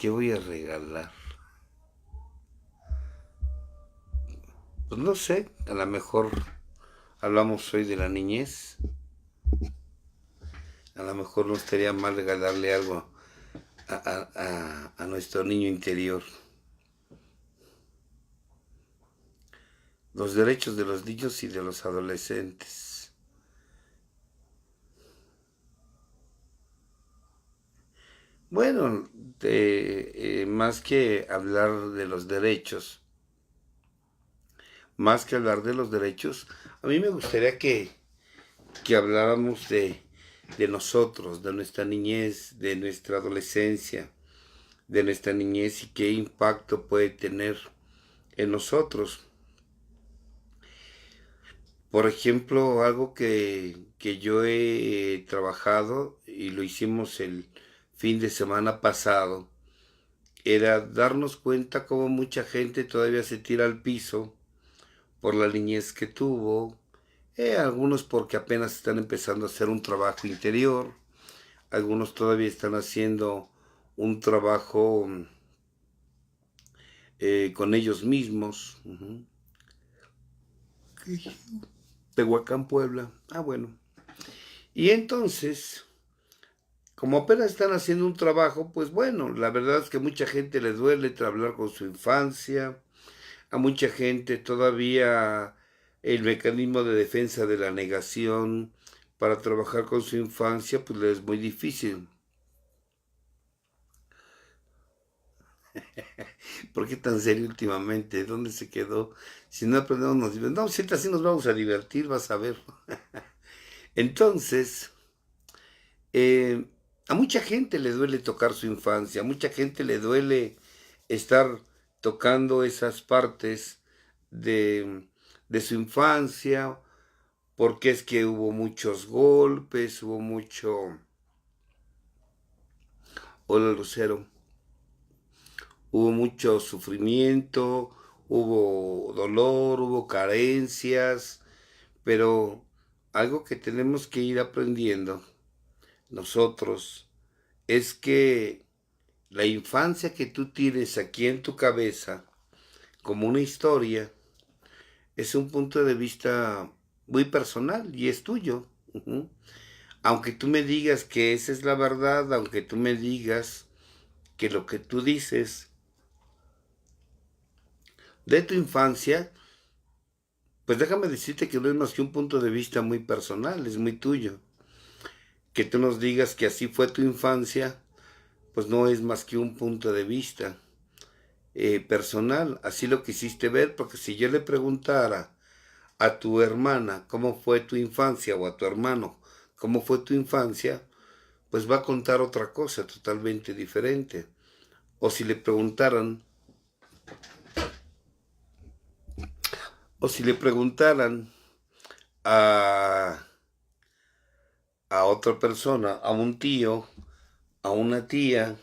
¿Qué voy a regalar? Pues no sé, a lo mejor hablamos hoy de la niñez. A lo mejor no estaría mal regalarle algo a nuestro niño interior. Los derechos de los niños y de los adolescentes. Bueno, más que hablar de los derechos, a mí me gustaría que habláramos de nosotros, de nuestra niñez, de nuestra adolescencia, de nuestra niñez y qué impacto puede tener en nosotros. Por ejemplo, algo que yo he trabajado y lo hicimos el fin de semana pasado, era darnos cuenta cómo mucha gente todavía se tira al piso por la niñez que tuvo, algunos porque apenas están empezando a hacer un trabajo interior, algunos todavía están haciendo un trabajo con ellos mismos. Tehuacán, Puebla. Ah, bueno. Y entonces, como apenas están haciendo un trabajo, pues bueno, la verdad es que a mucha gente le duele hablar con su infancia, a mucha gente todavía el mecanismo de defensa de la negación para trabajar con su infancia, pues le es muy difícil. ¿Por qué tan serio últimamente? ¿Dónde se quedó? Si no aprendemos, nos divertimos. No, si así nos vamos a divertir, vas a ver. Entonces, eh, a mucha gente le duele tocar su infancia, a mucha gente le duele estar tocando esas partes de su infancia, porque es que hubo muchos golpes, hubo mucho... Hola Lucero. Hubo mucho sufrimiento, hubo dolor, hubo carencias, pero algo que tenemos que ir aprendiendo nosotros es que la infancia que tú tienes aquí en tu cabeza como una historia es un punto de vista muy personal y es tuyo. Ujú. Aunque tú me digas que esa es la verdad, aunque tú me digas que lo que tú dices de tu infancia, pues déjame decirte que no es más que un punto de vista muy personal, es muy tuyo. Que tú nos digas que así fue tu infancia, pues no es más que un punto de vista personal. Así lo quisiste ver, porque si yo le preguntara a tu hermana cómo fue tu infancia o a tu hermano cómo fue tu infancia, pues va a contar otra cosa totalmente diferente. O si le preguntaran, o si le preguntaran a, a otra persona, a un tío, a una tía,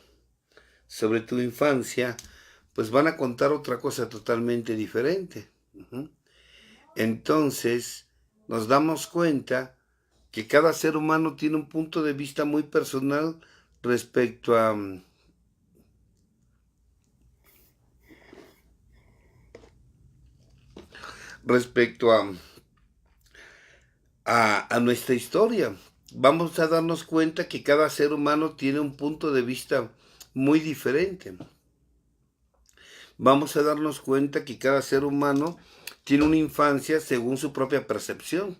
sobre tu infancia, pues van a contar otra cosa totalmente diferente. Entonces, nos damos cuenta que cada ser humano tiene un punto de vista muy personal respecto a respecto a nuestra historia. Vamos a darnos cuenta que cada ser humano tiene un punto de vista muy diferente. Vamos a darnos cuenta que cada ser humano tiene una infancia según su propia percepción.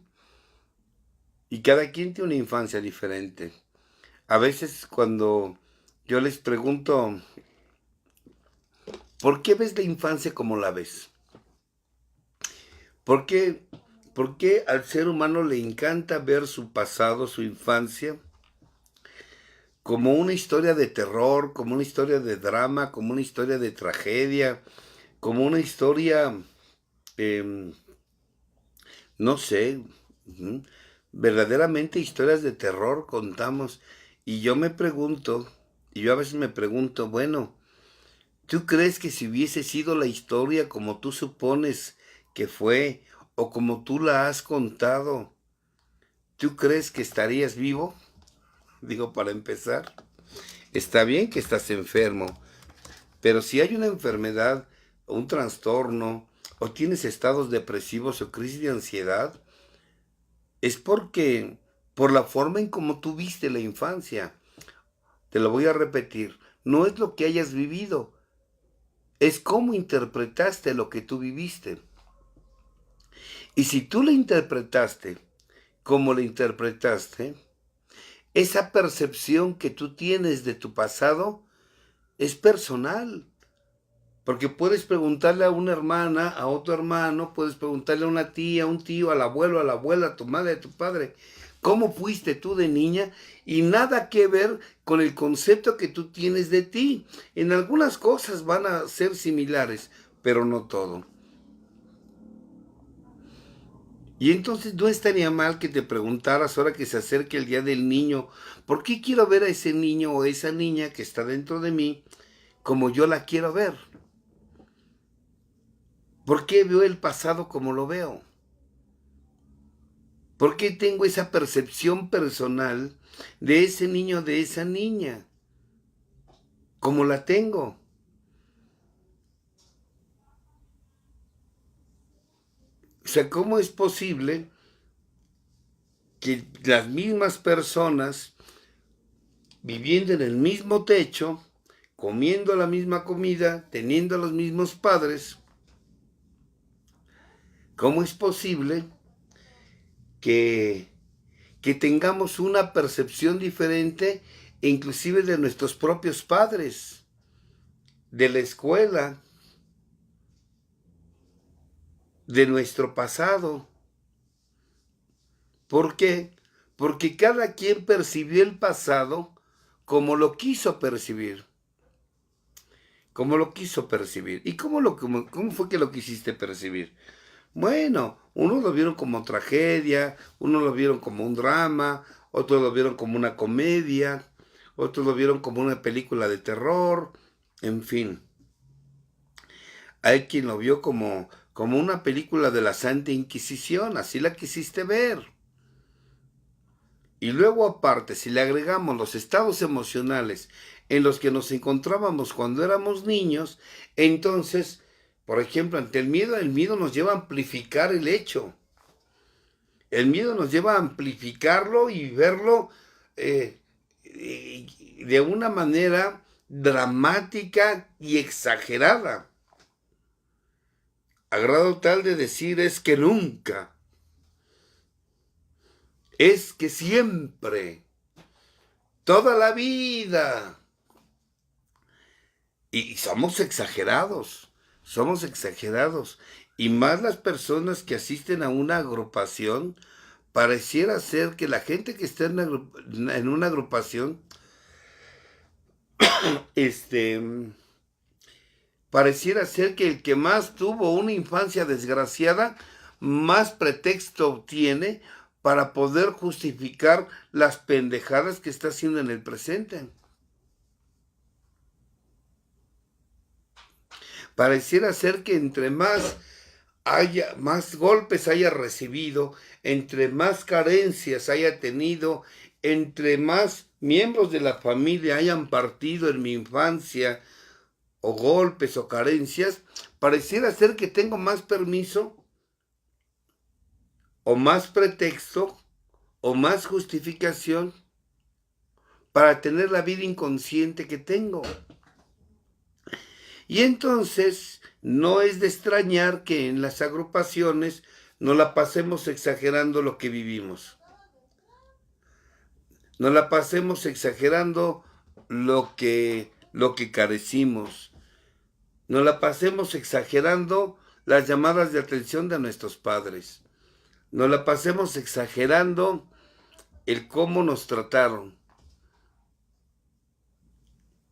Y cada quien tiene una infancia diferente. A veces cuando yo les pregunto, ¿por qué ves la infancia como la ves? ¿Por qué, por qué al ser humano le encanta ver su pasado, su infancia, como una historia de terror, como una historia de drama, como una historia de tragedia, como una historia, eh, no sé, verdaderamente historias de terror contamos? Y yo me pregunto, y yo a veces me pregunto, bueno, ¿tú crees que si hubiese sido la historia como tú supones que fue, o como tú la has contado, tú crees que estarías vivo? Digo, para empezar, está bien que estás enfermo, Pero si hay una enfermedad, o un trastorno, o tienes estados depresivos o crisis de ansiedad, es porque por la forma en cómo tú viste la infancia. Te lo voy a repetir, no es lo que hayas vivido, es cómo interpretaste lo que tú viviste. Y si tú lo interpretaste como lo interpretaste, esa percepción que tú tienes de tu pasado es personal. Porque puedes preguntarle a una hermana, a otro hermano, puedes preguntarle a una tía, a un tío, al abuelo, a la abuela, a tu madre, a tu padre, ¿cómo fuiste tú de niña? Y nada que ver con el concepto que tú tienes de ti. En algunas cosas van a ser similares, pero no todo. Y entonces no estaría mal que te preguntaras ahora que se acerque el día del niño, ¿por qué quiero ver a ese niño o esa niña que está dentro de mí como yo la quiero ver? ¿Por qué veo el pasado como lo veo? ¿Por qué tengo esa percepción personal de ese niño, de esa niña? Como la tengo. O sea, ¿cómo es posible que las mismas personas, viviendo en el mismo techo, comiendo la misma comida, teniendo los mismos padres, cómo es posible que, que tengamos una percepción diferente, inclusive de nuestros propios padres, de la escuela, de nuestro pasado? ¿Por qué? Porque cada quien percibió el pasado como lo quiso percibir. Como lo quiso percibir. ¿Y cómo fue que lo quisiste percibir? Bueno, unos lo vieron como tragedia, unos lo vieron como un drama, otros lo vieron como una comedia, otros lo vieron como una película de terror, en fin. Hay quien lo vio como una película de la Santa Inquisición, así la quisiste ver. Y luego aparte, si le agregamos los estados emocionales en los que nos encontrábamos cuando éramos niños, entonces, por ejemplo, ante el miedo nos lleva a amplificar el hecho. El miedo nos lleva a amplificarlo y verlo de una manera dramática y exagerada. A grado tal de decir es que nunca, es que siempre, toda la vida. Y somos exagerados. Y más las personas que asisten a una agrupación, pareciera ser que la gente que está en una agrupación, este, pareciera ser que el que más tuvo una infancia desgraciada, más pretexto tiene para poder justificar las pendejadas que está haciendo en el presente. Pareciera ser que entre más golpes haya recibido, entre más carencias haya tenido, entre más miembros de la familia hayan partido en mi infancia, o golpes o carencias, pareciera ser que tengo más permiso, o más pretexto, o más justificación para tener la vida inconsciente que tengo. Y entonces no es de extrañar que en las agrupaciones no la pasemos exagerando lo que vivimos. No la pasemos exagerando lo que carecimos. No la pasemos exagerando las llamadas de atención de nuestros padres. No la pasemos exagerando el cómo nos trataron.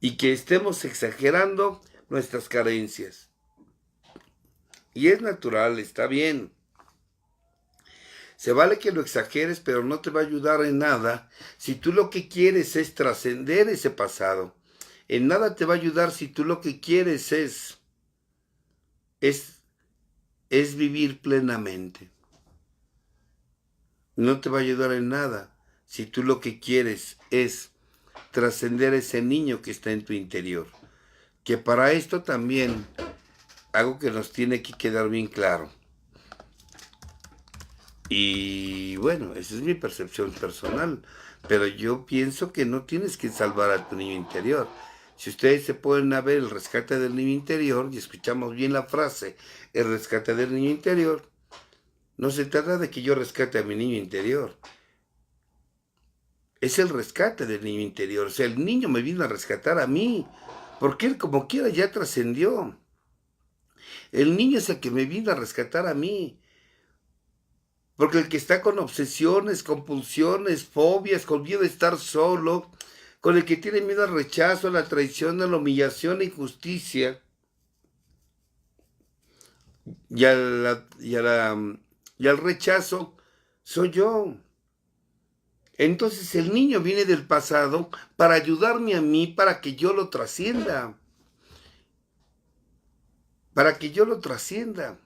Y que estemos exagerando nuestras carencias. Y es natural, está bien. Se vale que lo exageres, pero no te va a ayudar en nada si tú lo que quieres es trascender ese pasado. En nada te va a ayudar si tú lo que quieres es vivir plenamente. No te va a ayudar en nada si tú lo que quieres es trascender ese niño que está en tu interior. que para esto también, algo que nos tiene que quedar bien claro, y bueno, esa es mi percepción personal, pero yo pienso que no tienes que salvar a tu niño interior. Si ustedes se pueden a ver el rescate del niño interior, y escuchamos bien la frase, el rescate del niño interior, no se trata de que yo rescate a mi niño interior, es el rescate del niño interior. O sea, el niño me vino a rescatar a mí, porque él como quiera ya trascendió. El niño es el que me vino a rescatar a mí. Porque el que está con obsesiones, compulsiones, fobias, con miedo de estar solo, con el que tiene miedo al rechazo, a la traición, a la humillación, a la injusticia, y, y al rechazo, soy yo. Entonces el niño viene del pasado para ayudarme a mí, para que yo lo trascienda. Para que yo lo trascienda.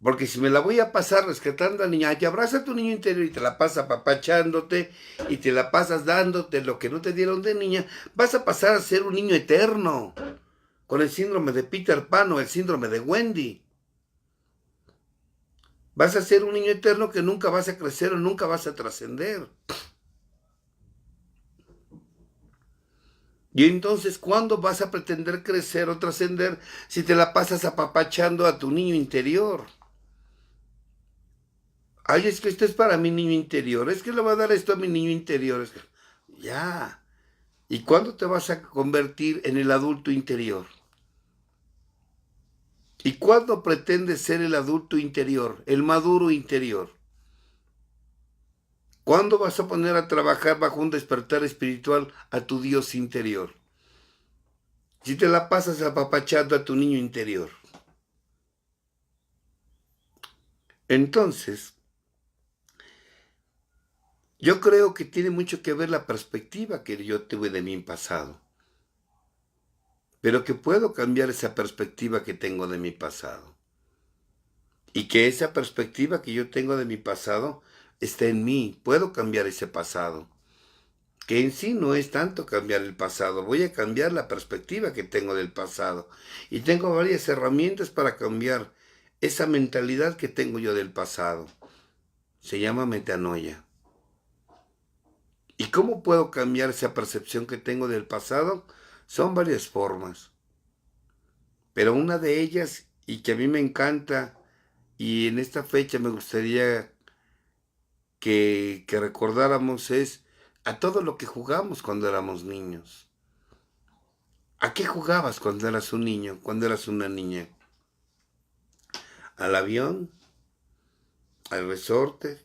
Porque si me la voy a pasar rescatando al niño, ay, abraza a tu niño interior y te la pasas apapachándote y te la pasas dándote lo que no te dieron de niña, vas a pasar a ser un niño eterno, con el síndrome de Peter Pan o el síndrome de Wendy. Vas a ser un niño eterno que nunca vas a crecer o nunca vas a trascender. Y entonces, ¿cuándo vas a pretender crecer o trascender si te la pasas apapachando a tu niño interior? Ay, es que esto es para mi niño interior, es que le va a dar esto a mi niño interior. Ya. ¿Y cuándo te vas a convertir en el adulto interior? ¿Y cuándo pretendes ser el adulto interior, el maduro interior? ¿Cuándo vas a poner a trabajar bajo un despertar espiritual a tu Dios interior? Si te la pasas apapachando a tu niño interior. Entonces, yo creo que tiene mucho que ver la perspectiva que yo tuve de mi pasado. Pero que puedo cambiar esa perspectiva que tengo de mi pasado. Y que esa perspectiva que yo tengo de mi pasado está en mí. Puedo cambiar ese pasado. Que en sí no es tanto cambiar el pasado. Voy a cambiar la perspectiva que tengo del pasado. Y tengo varias herramientas para cambiar esa mentalidad que tengo yo del pasado. Se llama metanoia. ¿Y cómo puedo cambiar esa percepción que tengo del pasado? Son varias formas. Pero una de ellas, y que a mí me encanta, y en esta fecha me gustaría que recordáramos, es a todo lo que jugamos cuando éramos niños. ¿A qué jugabas cuando eras un niño, cuando eras una niña? ¿Al avión? ¿Al resorte?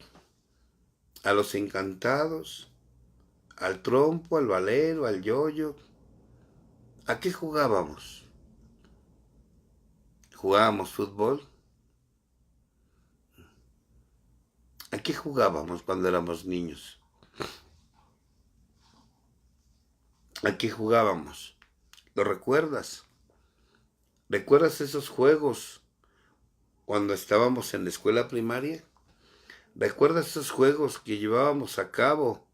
¿A los encantados? ¿Al trompo? ¿Al valero? ¿Al yoyo? ¿A qué jugábamos? ¿Jugábamos fútbol? ¿A qué jugábamos cuando éramos niños? ¿A qué jugábamos? ¿Lo recuerdas? ¿Recuerdas esos juegos cuando estábamos en la escuela primaria? ¿Recuerdas esos juegos que llevábamos a cabo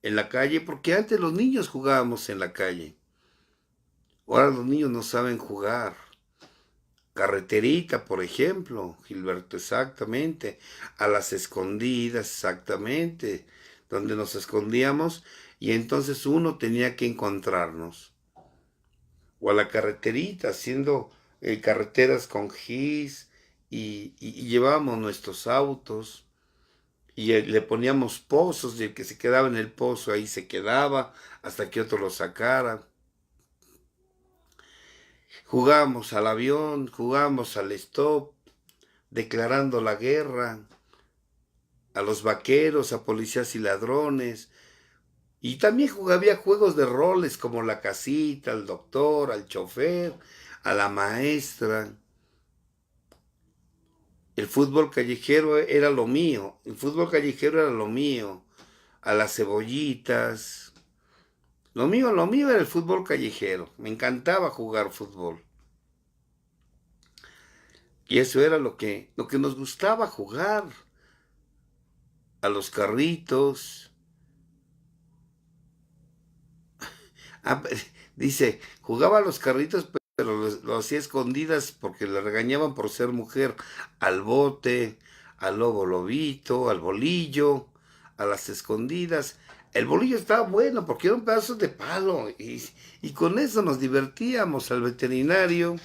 en la calle? Porque antes los niños jugábamos en la calle. Ahora los niños no saben jugar. Carreterita, por ejemplo, Gilberto, exactamente. A las escondidas, exactamente. Donde nos escondíamos y entonces uno tenía que encontrarnos. O a la carreterita, haciendo carreteras con gis y llevábamos nuestros autos y le poníamos pozos y el que se quedaba en el pozo ahí se quedaba hasta que otro lo sacara. Jugábamos al avión, jugábamos al stop, declarando la guerra, a los vaqueros, a policías y ladrones. Y también había juegos de roles como la casita, al doctor, al chofer, a la maestra. El fútbol callejero era lo mío, el fútbol callejero era lo mío, a las cebollitas. Lo mío era el fútbol callejero, me encantaba jugar fútbol. Y eso era lo que nos gustaba jugar, a los carritos. Dice, jugaba a los carritos, pero lo hacía a escondidas porque le regañaban por ser mujer. Al bote, al lobo lobito, al bolillo, a las escondidas. El bolillo estaba bueno porque era un pedazo de palo y con eso nos divertíamos al veterinario.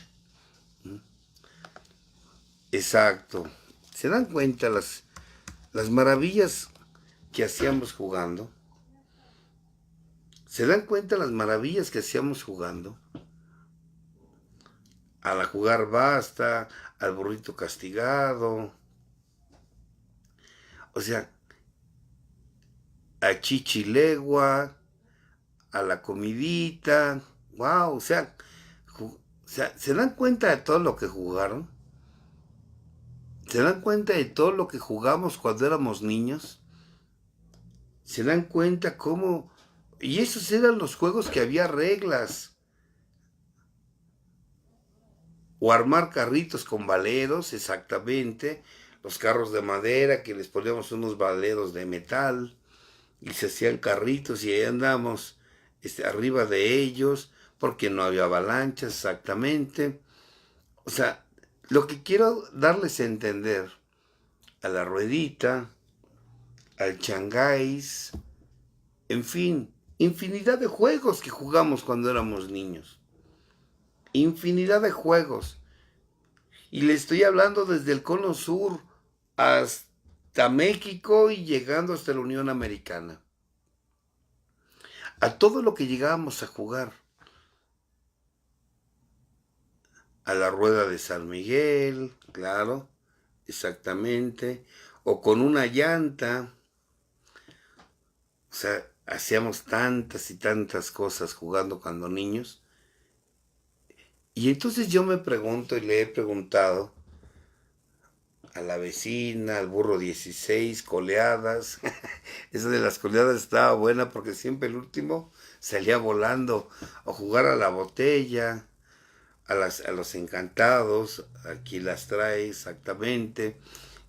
Exacto. ¿Se dan cuenta las maravillas que hacíamos jugando? ¿Se dan cuenta las maravillas que hacíamos jugando? Al jugar basta, al burrito castigado, o sea, a chichilegua, a la comidita, wow, ¿se dan cuenta de todo lo que jugaron? ¿Se dan cuenta de todo lo que jugamos cuando éramos niños? ¿Se dan cuenta cómo? Y esos eran los juegos que había reglas. O armar carritos con valeros, exactamente. Los carros de madera que les poníamos unos valeros de metal. Y se hacían carritos y ahí andamos arriba de ellos. Porque no había avalanchas, exactamente. O sea, lo que quiero darles a entender a la ruedita, al changáis, en fin, infinidad de juegos que jugamos cuando éramos niños. Infinidad de juegos. Y le estoy hablando desde el Cono Sur hasta México y llegando hasta la Unión Americana. A todo lo que llegábamos a jugar. A la rueda de San Miguel, claro, exactamente. O con una llanta. O sea, hacíamos tantas y tantas cosas jugando cuando niños. Y entonces yo me pregunto y le he preguntado a la vecina, al burro 16, coleadas. Esa de las coleadas estaba buena porque siempre el último salía volando. O jugar a la botella, a los encantados, aquí las trae exactamente.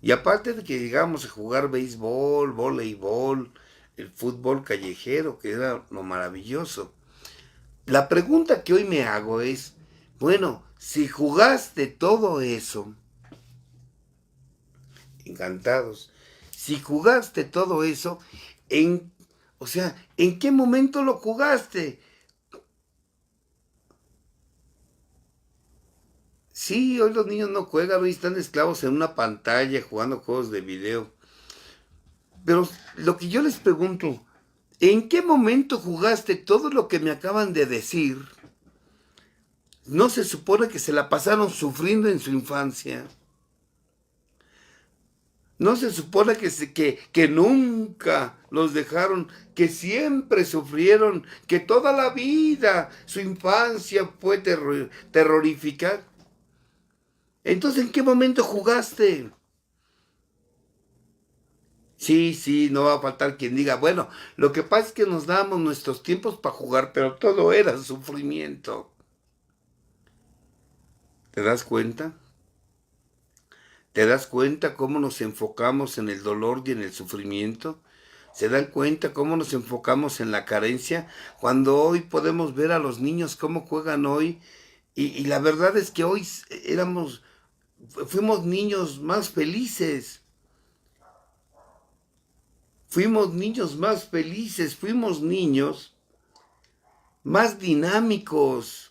Y aparte de que llegamos a jugar béisbol, voleibol, el fútbol callejero, que era lo maravilloso. La pregunta que hoy me hago es, bueno, si jugaste todo eso, encantados, si jugaste todo eso, o sea, ¿en qué momento lo jugaste? Sí, hoy los niños no juegan, hoy están esclavos en una pantalla jugando juegos de video. Pero lo que yo les pregunto, ¿en qué momento jugaste todo lo que me acaban de decir? ¿No se supone que se la pasaron sufriendo en su infancia? ¿No se supone que nunca los dejaron, que siempre sufrieron, que toda la vida su infancia fue terrorífica? Entonces, ¿en qué momento jugaste? Sí, sí, no va a faltar quien diga, bueno, lo que pasa es que nos damos nuestros tiempos para jugar, pero todo era sufrimiento. ¿Te das cuenta? ¿Te das cuenta cómo nos enfocamos en el dolor y en el sufrimiento? ¿Se dan cuenta cómo nos enfocamos en la carencia? Cuando hoy podemos ver a los niños cómo juegan hoy. Y la verdad es que hoy fuimos niños más felices. Fuimos niños más felices. Fuimos niños más dinámicos.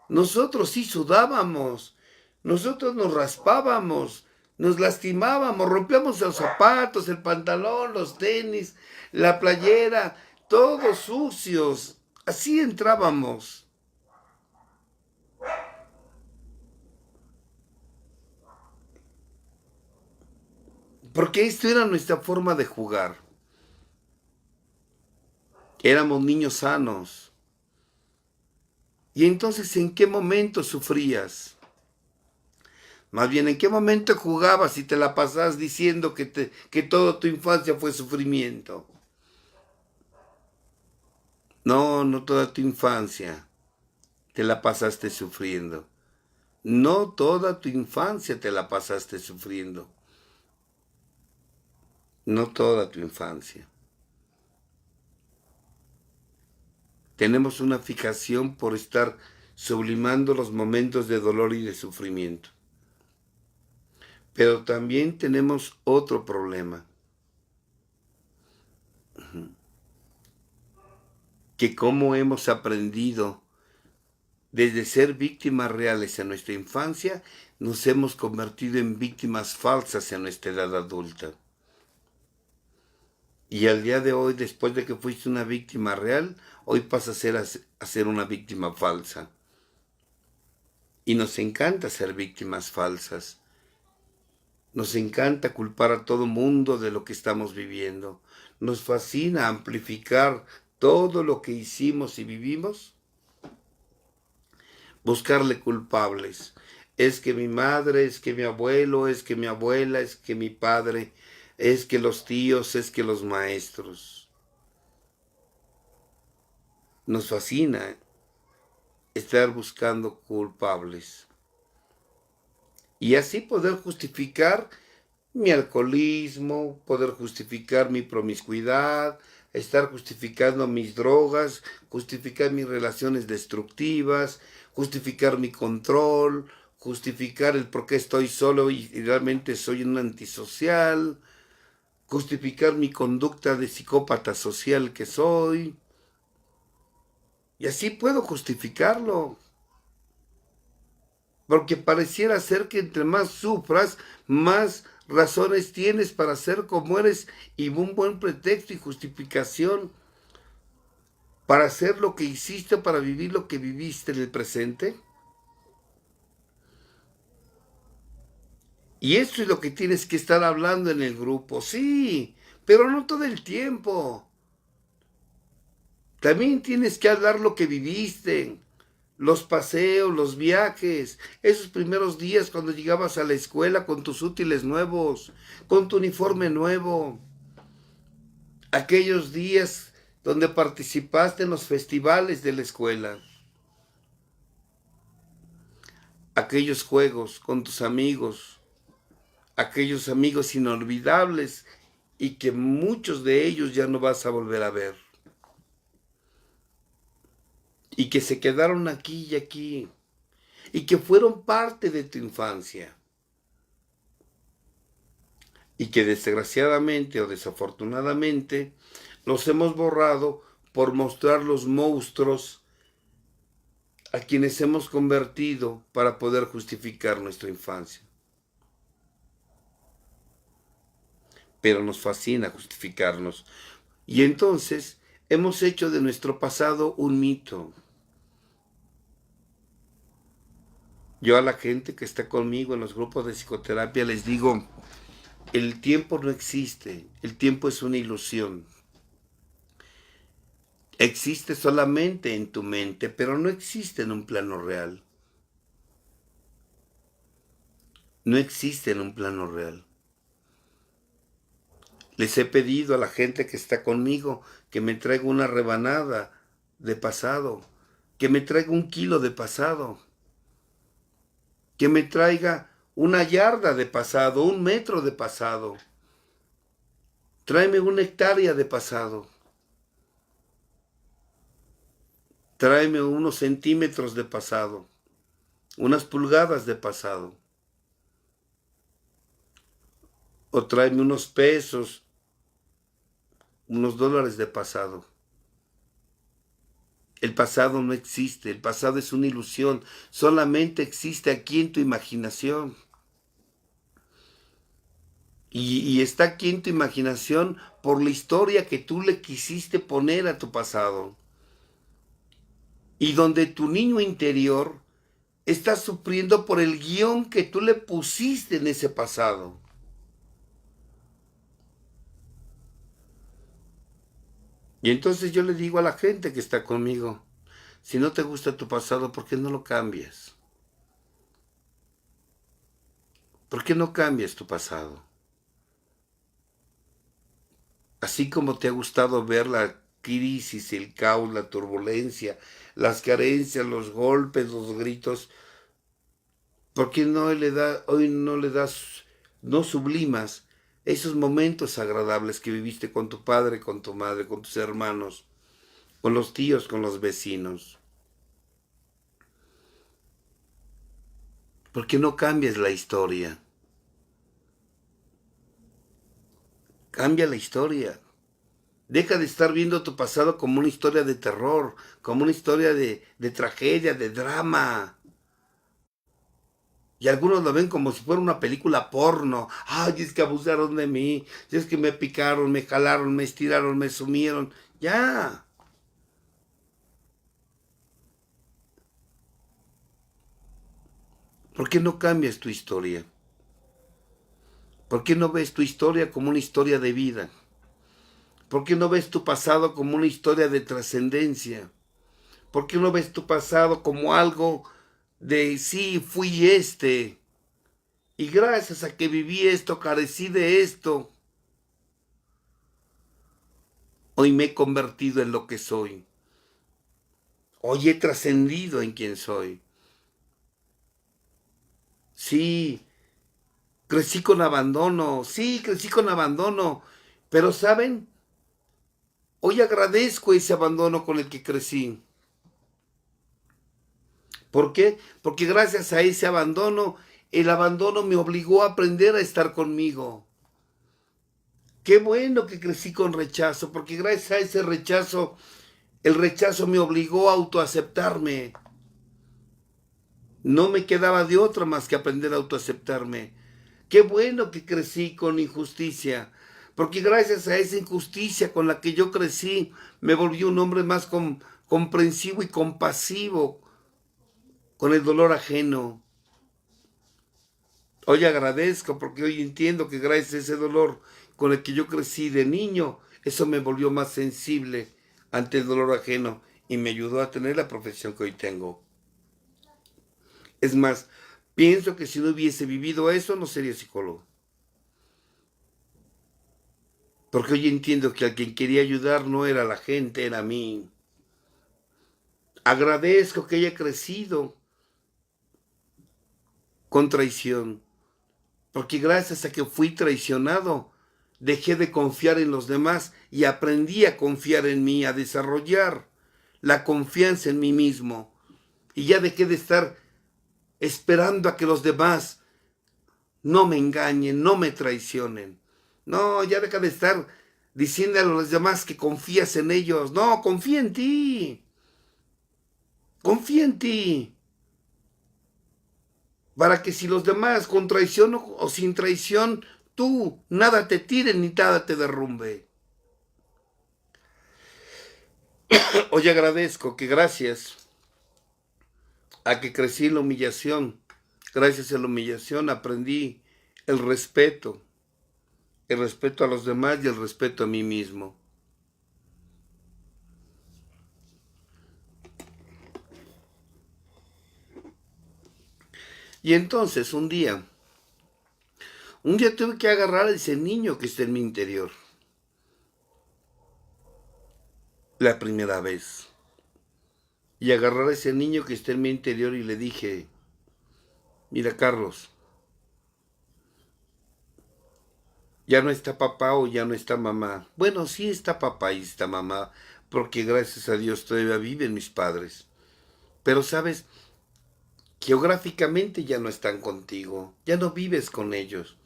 Nosotros sí sudábamos. Nosotros nos raspábamos. Nos lastimábamos, rompíamos los zapatos, el pantalón, los tenis, la playera, todos sucios. Así entrábamos. Porque esto era nuestra forma de jugar. Éramos niños sanos. Y entonces, ¿en qué momento sufrías? Más bien, ¿en qué momento jugabas y te la pasabas diciendo que toda tu infancia fue sufrimiento? No, no toda tu infancia te la pasaste sufriendo. No toda tu infancia te la pasaste sufriendo. No toda tu infancia. Tenemos una fijación por estar sublimando los momentos de dolor y de sufrimiento. Pero también tenemos otro problema. Que cómo hemos aprendido desde ser víctimas reales en nuestra infancia, nos hemos convertido en víctimas falsas en nuestra edad adulta. Y al día de hoy, después de que fuiste una víctima real, hoy pasas a ser una víctima falsa. Y nos encanta ser víctimas falsas. Nos encanta culpar a todo mundo de lo que estamos viviendo. Nos fascina amplificar todo lo que hicimos y vivimos. Buscarle culpables. Es que mi madre, es que mi abuelo, es que mi abuela, es que mi padre, es que los tíos, es que los maestros. Nos fascina estar buscando culpables. Y así poder justificar mi alcoholismo, poder justificar mi promiscuidad, estar justificando mis drogas, justificar mis relaciones destructivas, justificar mi control, justificar el por qué estoy solo y realmente soy un antisocial, justificar mi conducta de psicópata social que soy. Y así puedo justificarlo. Porque pareciera ser que entre más sufras, más razones tienes para ser como eres y un buen pretexto y justificación para hacer lo que hiciste, para vivir lo que viviste en el presente. Y eso es lo que tienes que estar hablando en el grupo, sí, pero no todo el tiempo. También tienes que hablar lo que viviste, los paseos, los viajes, esos primeros días cuando llegabas a la escuela con tus útiles nuevos, con tu uniforme nuevo, aquellos días donde participaste en los festivales de la escuela, aquellos juegos con tus amigos, aquellos amigos inolvidables y que muchos de ellos ya no vas a volver a ver. Y que se quedaron aquí y aquí, y que fueron parte de tu infancia, y que desgraciadamente o desafortunadamente los hemos borrado por mostrar los monstruos a quienes hemos convertido para poder justificar nuestra infancia. Pero nos fascina justificarnos. Y entonces hemos hecho de nuestro pasado un mito. Yo a la gente que está conmigo en los grupos de psicoterapia les digo, el tiempo no existe, el tiempo es una ilusión. Existe solamente en tu mente, pero no existe en un plano real. No existe en un plano real. Les he pedido a la gente que está conmigo que me traiga una rebanada de pasado, que me traiga 1 kilo de pasado, que me traiga 1 yarda de pasado, 1 metro de pasado. Tráeme 1 hectárea de pasado. Tráeme unos centímetros de pasado, unas pulgadas de pasado. O tráeme unos pesos, unos dólares de pasado. El pasado no existe, el pasado es una ilusión, solamente existe aquí en tu imaginación. Y está aquí en tu imaginación por la historia que tú le quisiste poner a tu pasado. Y donde tu niño interior está sufriendo por el guión que tú le pusiste en ese pasado. Y entonces yo le digo a la gente que está conmigo, si no te gusta tu pasado, ¿por qué no lo cambias? ¿Por qué no cambias tu pasado? Así como te ha gustado ver la crisis, el caos, la turbulencia, las carencias, los golpes, los gritos, ¿por qué hoy no sublimas esos momentos agradables que viviste con tu padre, con tu madre, con tus hermanos? con los tíos, con los vecinos. ¿Por qué no cambias la historia? Cambia la historia. Deja de estar viendo tu pasado como una historia de terror, como una historia de tragedia, de drama. Y algunos lo ven como si fuera una película porno. Ay, es que abusaron de mí. Es que me picaron, me jalaron, me estiraron, me sumieron. Ya. ¿Por qué no cambias tu historia? ¿Por qué no ves tu historia como una historia de vida? ¿Por qué no ves tu pasado como una historia de trascendencia? ¿Por qué no ves tu pasado como algo de sí, fui y gracias a que viví esto, carecí de esto, hoy me he convertido en lo que soy? Hoy he trascendido en quien soy. Sí, crecí con abandono, sí, crecí con abandono, pero ¿saben? Hoy agradezco ese abandono con el que crecí. ¿Por qué? Porque gracias a ese abandono, el abandono me obligó a aprender a estar conmigo. Qué bueno que crecí con rechazo, porque gracias a ese rechazo, el rechazo me obligó a autoaceptarme. No me quedaba de otra más que aprender a autoaceptarme. Qué bueno que crecí con injusticia, porque gracias a esa injusticia con la que yo crecí, me volví un hombre más comprensivo y compasivo con el dolor ajeno. Hoy agradezco porque hoy entiendo que gracias a ese dolor con el que yo crecí de niño, eso me volvió más sensible ante el dolor ajeno y me ayudó a tener la profesión que hoy tengo. Es más, pienso que si no hubiese vivido eso, no sería psicólogo. Porque hoy entiendo que a quien quería ayudar no era la gente, era a mí. Agradezco que haya crecido con traición, porque gracias a que fui traicionado, dejé de confiar en los demás y aprendí a confiar en mí, a desarrollar la confianza en mí mismo. Y ya dejé de estar esperando a que los demás no me engañen, no me traicionen. No, ya deja de estar diciendo a los demás que confías en ellos. No, confía en ti. Confía en ti. Para que si los demás con traición o sin traición, tú nada te tire ni nada te derrumbe. Hoy agradezco que gracias a que crecí en la humillación, gracias a la humillación aprendí el respeto a los demás y el respeto a mí mismo. Y entonces un día tuve que agarrar a ese niño que está en mi interior, la primera vez. Y agarrar a ese niño que está en mi interior y le dije, mira Carlos, ya no está papá o ya no está mamá. Bueno, sí está papá y está mamá, porque gracias a Dios todavía viven mis padres. Pero sabes, geográficamente ya no están contigo, ya no vives con ellos,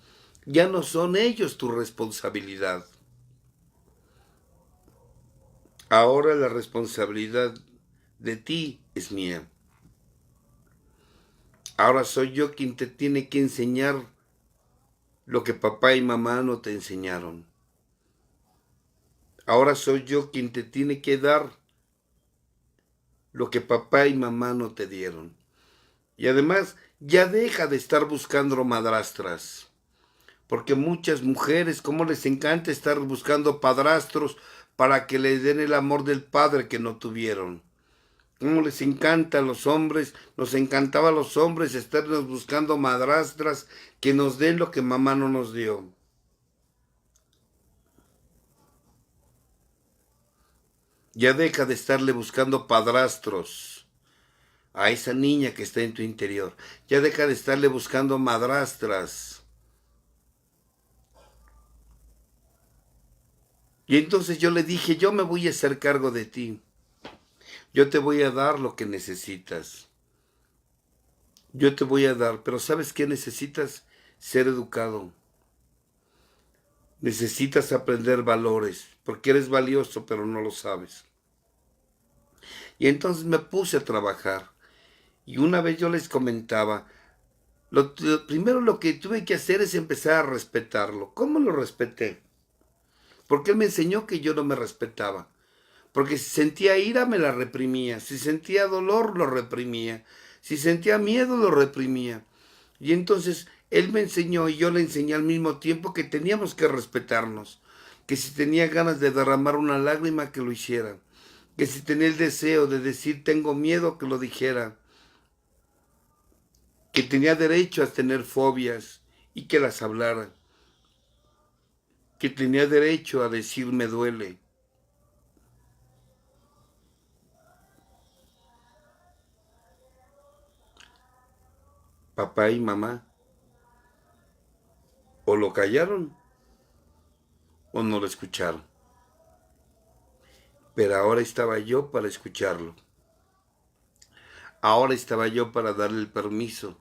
ya no son ellos tu responsabilidad. Ahora la responsabilidad de ti es mía. Ahora soy yo quien te tiene que enseñar lo que papá y mamá no te enseñaron. Ahora soy yo quien te tiene que dar lo que papá y mamá no te dieron. Y además, ya deja de estar buscando madrastras. Porque muchas mujeres, como les encanta estar buscando padrastros para que les den el amor del padre que no tuvieron. Como les encanta a los hombres, nos encantaba a los hombres estarnos buscando madrastras que nos den lo que mamá no nos dio. Ya deja de estarle buscando padrastros a esa niña que está en tu interior. Ya deja de estarle buscando madrastras. Y entonces yo le dije, yo me voy a hacer cargo de ti. Yo te voy a dar lo que necesitas. Yo te voy a dar, pero ¿sabes qué necesitas? Ser educado. Necesitas aprender valores, porque eres valioso, pero no lo sabes. Y entonces me puse a trabajar. Y una vez yo les comentaba, primero lo que tuve que hacer es empezar a respetarlo. ¿Cómo lo respeté? Porque él me enseñó que yo no me respetaba. Porque si sentía ira me la reprimía, si sentía dolor lo reprimía, si sentía miedo lo reprimía. Y entonces él me enseñó y yo le enseñé al mismo tiempo que teníamos que respetarnos, que si tenía ganas de derramar una lágrima que lo hiciera, que si tenía el deseo de decir tengo miedo que lo dijera, que tenía derecho a tener fobias y que las hablara, que tenía derecho a decir me duele. Papá y mamá o lo callaron o no lo escucharon. Pero ahora estaba yo para escucharlo. Ahora estaba yo para darle el permiso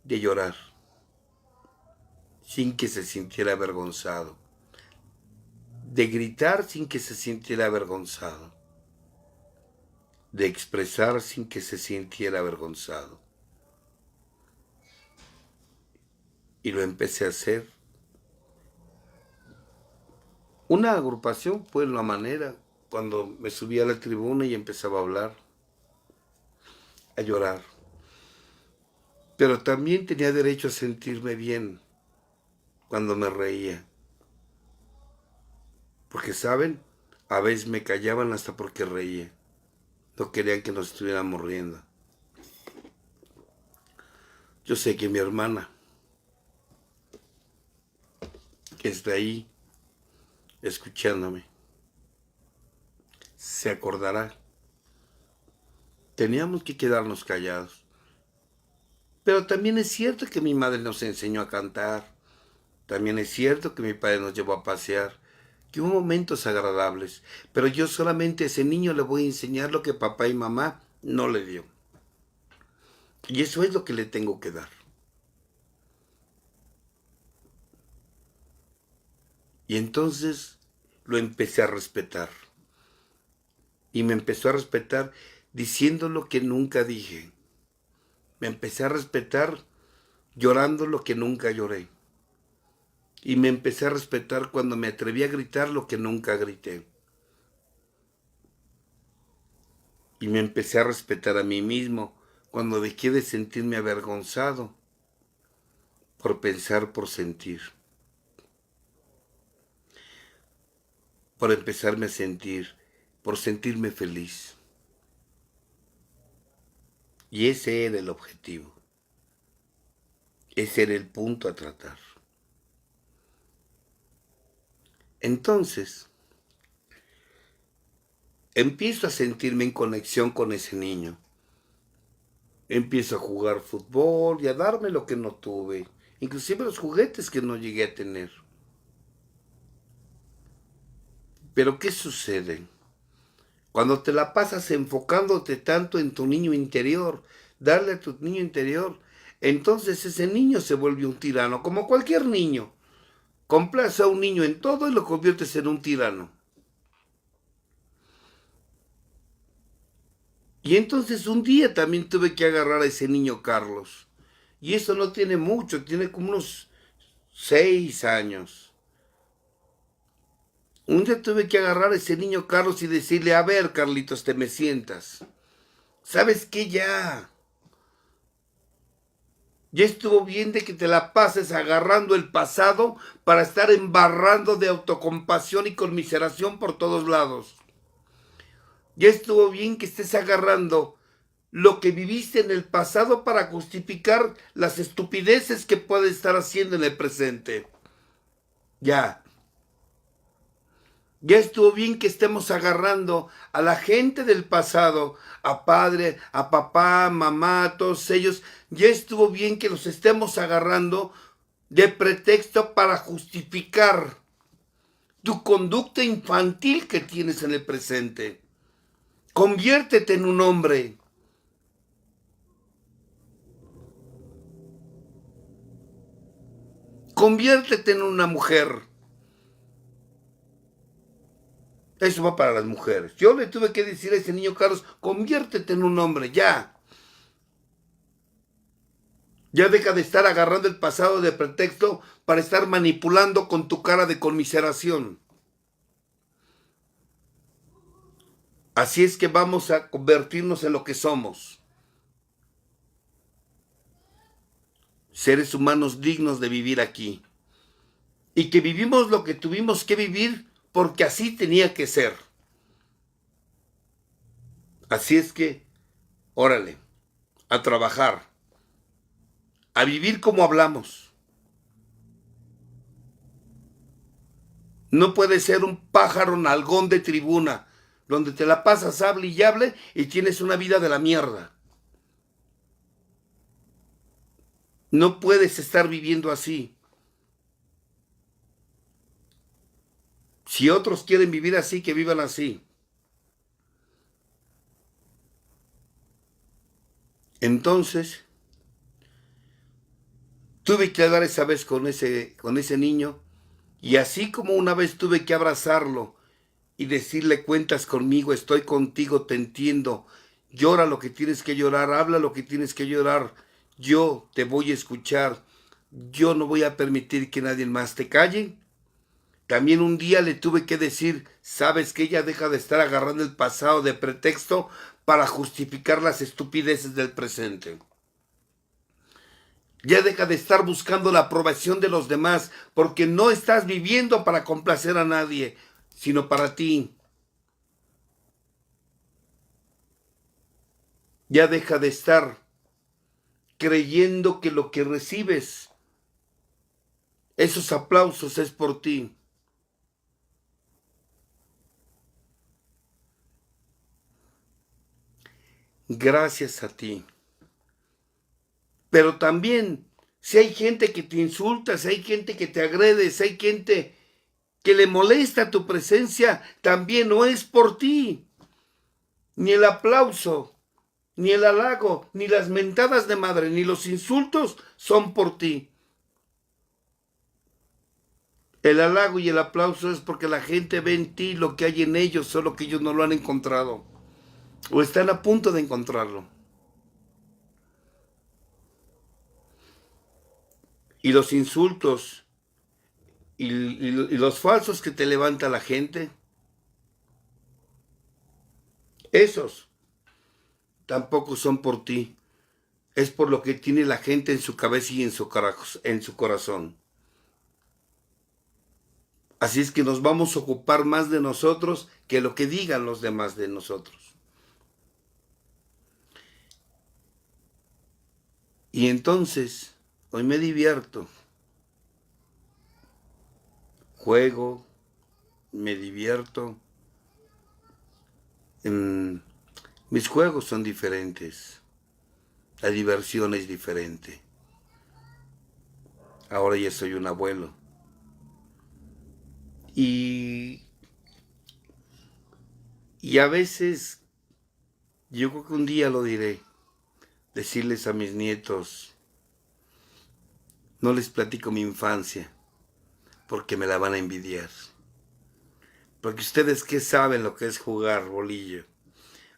de llorar, sin que se sintiera avergonzado, de gritar sin que se sintiera avergonzado, de expresar sin que se sintiera avergonzado. Y lo empecé a hacer. Una agrupación fue la manera cuando me subí a la tribuna y empezaba a hablar, a llorar. Pero también tenía derecho a sentirme bien cuando me reía. Porque, ¿saben? A veces me callaban hasta porque reía. No querían que nos estuviéramos riendo. Yo sé que mi hermana, que está ahí escuchándome, se acordará. Teníamos que quedarnos callados. Pero también es cierto que mi madre nos enseñó a cantar. También es cierto que mi padre nos llevó a pasear. Que hubo momentos agradables. Pero yo solamente a ese niño le voy a enseñar lo que papá y mamá no le dio. Y eso es lo que le tengo que dar. Y entonces lo empecé a respetar. Y me empezó a respetar diciendo lo que nunca dije. Me empecé a respetar llorando lo que nunca lloré. Y me empecé a respetar cuando me atreví a gritar lo que nunca grité. Y me empecé a respetar a mí mismo cuando dejé de sentirme avergonzado por pensar, por sentir. Por empezarme a sentir, por sentirme feliz. Y ese era el objetivo. Ese era el punto a tratar. Entonces, empiezo a sentirme en conexión con ese niño. Empiezo a jugar fútbol y a darme lo que no tuve. Inclusive los juguetes que no llegué a tener. Pero ¿qué sucede? Cuando te la pasas enfocándote tanto en tu niño interior, darle a tu niño interior, entonces ese niño se vuelve un tirano, como cualquier niño. Complace a un niño en todo y lo conviertes en un tirano. Y entonces un día también tuve que agarrar a ese niño Carlos. Y eso no tiene mucho, tiene como unos 6 años. Un día tuve que agarrar a ese niño Carlos y decirle, a ver, Carlitos, te me sientas. ¿Sabes qué? Ya estuvo bien de que te la pases agarrando el pasado para estar embarrando de autocompasión y conmiseración por todos lados. Ya estuvo bien que estés agarrando lo que viviste en el pasado para justificar las estupideces que puedes estar haciendo en el presente. Ya. Ya estuvo bien que estemos agarrando a la gente del pasado, a padre, a papá, mamá, a todos ellos. Ya estuvo bien que los estemos agarrando de pretexto para justificar tu conducta infantil que tienes en el presente. Conviértete en un hombre. Conviértete en una mujer. Eso va para las mujeres. Yo le tuve que decir a ese niño Carlos, conviértete en un hombre, ya. Ya deja de estar agarrando el pasado de pretexto para estar manipulando con tu cara de conmiseración. Así es que vamos a convertirnos en lo que somos. Seres humanos dignos de vivir aquí. Y que vivimos lo que tuvimos que vivir porque así tenía que ser. Así es que, órale, a trabajar, a vivir como hablamos. No puede ser un pájaro nalgón de tribuna, donde te la pasas hable y hable y tienes una vida de la mierda. No puedes estar viviendo así. Si otros quieren vivir así, que vivan así. Entonces, tuve que hablar esa vez con ese niño, y así como una vez tuve que abrazarlo y decirle, cuentas conmigo, estoy contigo, te entiendo, llora lo que tienes que llorar, habla lo que tienes que llorar, yo te voy a escuchar, yo no voy a permitir que nadie más te calle. También un día le tuve que decir, sabes que ella deja de estar agarrando el pasado de pretexto para justificar las estupideces del presente. Ya deja de estar buscando la aprobación de los demás, porque no estás viviendo para complacer a nadie, sino para ti. Ya deja de estar creyendo que lo que recibes, esos aplausos es por ti. Gracias a ti. Pero también, si hay gente que te insulta, si hay gente que te agrede, si hay gente que le molesta tu presencia, también no es por ti. Ni el aplauso, ni el halago, ni las mentadas de madre, ni los insultos son por ti. El halago y el aplauso es porque la gente ve en ti lo que hay en ellos, solo que ellos no lo han encontrado. O están a punto de encontrarlo. Y los insultos y los falsos que te levanta la gente, esos tampoco son por ti. Es por lo que tiene la gente en su cabeza y en su corazón. Así es que nos vamos a ocupar más de nosotros que lo que digan los demás de nosotros. Y entonces, hoy me divierto. Juego, me divierto. Mis juegos son diferentes. La diversión es diferente. Ahora ya soy un abuelo. Y a veces, yo creo que un día lo diré, decirles a mis nietos, no les platico mi infancia, porque me la van a envidiar. Porque ustedes qué saben lo que es jugar bolillo.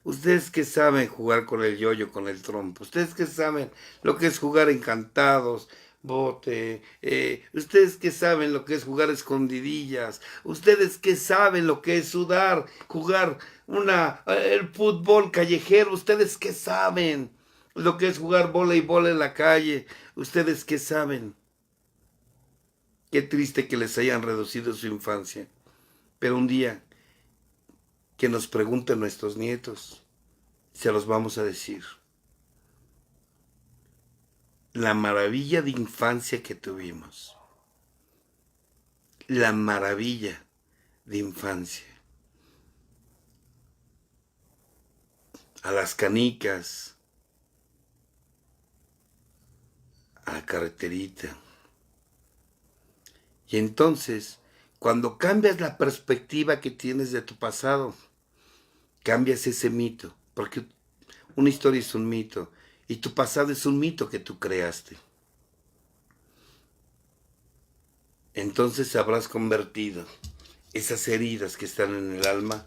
Ustedes qué saben jugar con el yoyo, con el trompo. Ustedes qué saben lo que es jugar encantados, bote. Ustedes qué saben lo que es jugar escondidillas. Ustedes qué saben lo que es sudar, jugar el fútbol callejero. Ustedes qué saben lo que es jugar voleibol en la calle. Ustedes qué saben. Qué triste que les hayan reducido su infancia. Pero un día que nos pregunten nuestros nietos, se los vamos a decir. La maravilla de infancia que tuvimos. La maravilla de infancia. A las canicas, a la carreterita. Y entonces, cuando cambias la perspectiva que tienes de tu pasado, cambias ese mito, porque una historia es un mito y tu pasado es un mito que tú creaste. Entonces habrás convertido esas heridas que están en el alma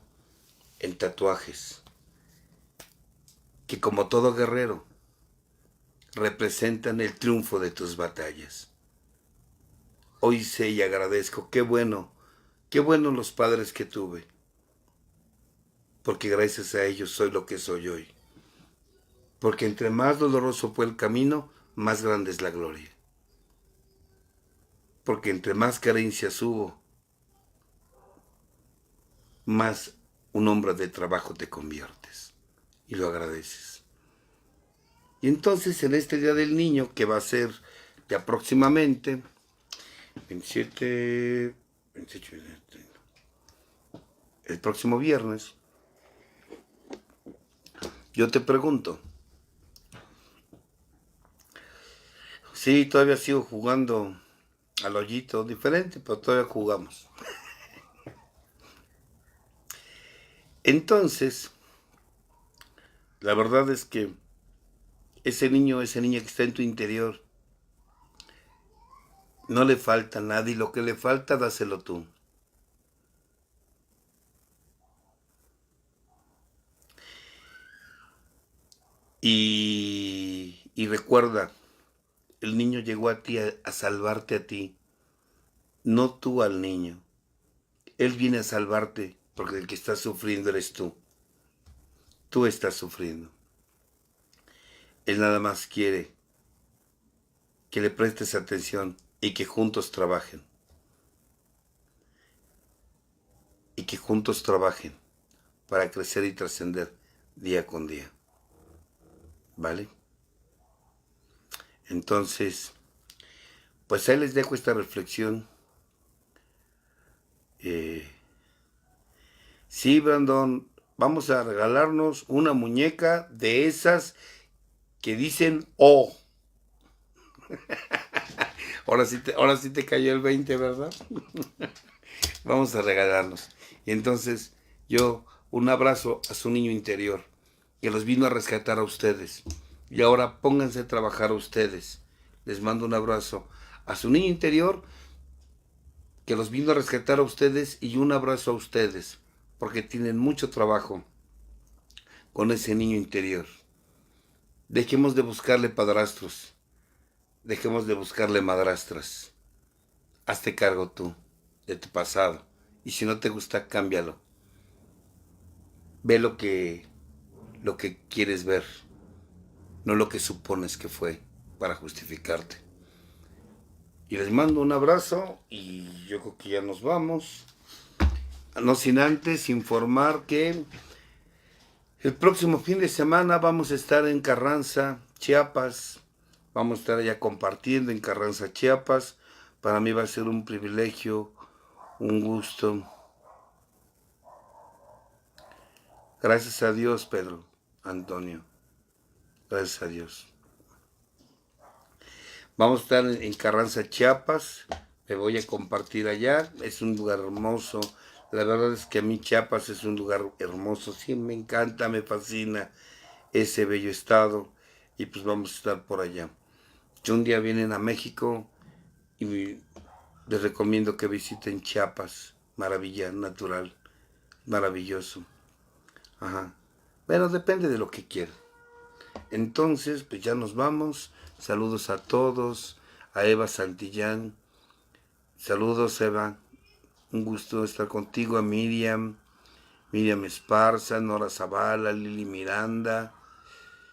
en tatuajes, que como todo guerrero representan el triunfo de tus batallas. Hoy sé y agradezco, qué bueno los padres que tuve, porque gracias a ellos soy lo que soy hoy. Porque entre más doloroso fue el camino, más grande es la gloria. Porque entre más carencias hubo, más un hombre de trabajo te conviertes. Y lo agradeces. Y entonces en este Día del Niño, que va a ser ya próximamente, 27, 28, el próximo viernes, yo te pregunto, sí, todavía sigo jugando al hoyito, diferente, pero todavía jugamos. Entonces, la verdad es que esa niña que está en tu interior, no le falta nada y lo que le falta, dáselo tú. Y recuerda, el niño llegó a ti a salvarte a ti, no tú al niño. Él viene a salvarte porque el que está sufriendo eres tú. Tú estás sufriendo. Él nada más quiere que le prestes atención y que juntos trabajen. Y que juntos trabajen para crecer y trascender día con día. ¿Vale? Entonces, pues ahí les dejo esta reflexión. Sí, Brandon, vamos a regalarnos una muñeca de esas que dicen "oh". Ahora sí te cayó el 20, ¿verdad? Vamos a regalarnos. Y entonces yo un abrazo a su niño interior, que los vino a rescatar a ustedes. Y ahora pónganse a trabajar a ustedes. Les mando un abrazo a su niño interior, que los vino a rescatar a ustedes, y un abrazo a ustedes, porque tienen mucho trabajo con ese niño interior. Dejemos de buscarle padrastros, dejemos de buscarle madrastras. Hazte cargo tú de tu pasado, y si no te gusta, cámbialo. Ve lo que quieres ver, no lo que supones que fue para justificarte. Y les mando un abrazo y yo creo que ya nos vamos. No sin antes informar que el próximo fin de semana vamos a estar en Carranza, Chiapas. Vamos a estar allá compartiendo en Carranza, Chiapas. Para mí va a ser un privilegio, un gusto. Gracias a Dios, Pedro, Antonio. Gracias a Dios. Vamos a estar en Carranza, Chiapas. Me voy a compartir allá. Es un lugar hermoso. La verdad es que a mí Chiapas es un lugar hermoso. Sí, me encanta, me fascina ese bello estado. Y pues vamos a estar por allá. Si un día vienen a México, y les recomiendo que visiten Chiapas. Maravilla natural. Maravilloso. Ajá. Bueno, depende de lo que quieran. Entonces, pues ya nos vamos. Saludos a todos. A Eva Santillán. Saludos, Eva. Un gusto estar contigo. A Miriam. Miriam Esparza, Nora Zavala, Lili Miranda.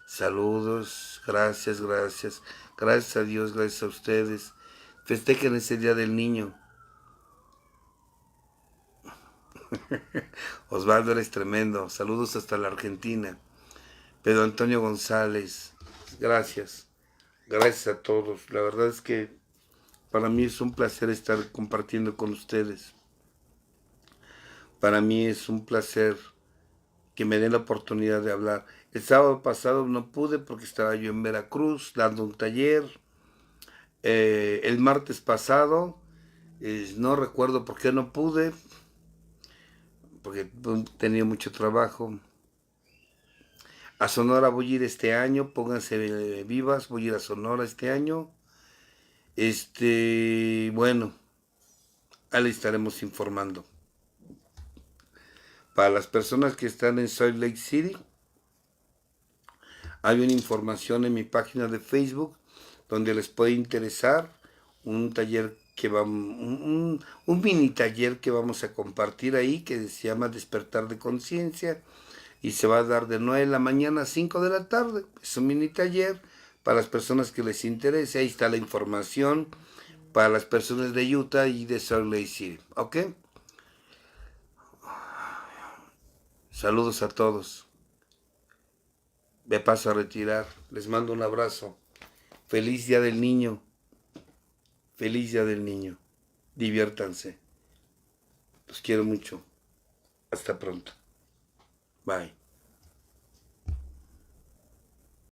Saludos. Gracias, gracias. Gracias a Dios, gracias a ustedes. Festejen ese Día del Niño. Osvaldo, eres tremendo. Saludos hasta la Argentina. Pedro Antonio González. Gracias. Gracias a todos. La verdad es que para mí es un placer estar compartiendo con ustedes. Para mí es un placer que me den la oportunidad de hablar. El sábado pasado no pude porque estaba yo en Veracruz dando un taller. El martes pasado no recuerdo por qué no pude, porque tenía mucho trabajo. A Sonora voy a ir este año, pónganse vivas, voy a ir a Sonora este año. Bueno, ahí le estaremos informando. Para las personas que están en Salt Lake City, hay una información en mi página de Facebook donde les puede interesar un taller que va, un mini taller que vamos a compartir ahí, que se llama Despertar de Conciencia, y se va a dar de 9 de la mañana a 5 de la tarde. Es un mini taller para las personas que les interese. Ahí está la información para las personas de Utah y de Salt Lake City. ¿Ok? Saludos a todos. Me paso a retirar. Les mando un abrazo. Feliz Día del Niño. Feliz Día del Niño. Diviértanse. Los quiero mucho. Hasta pronto. Bye.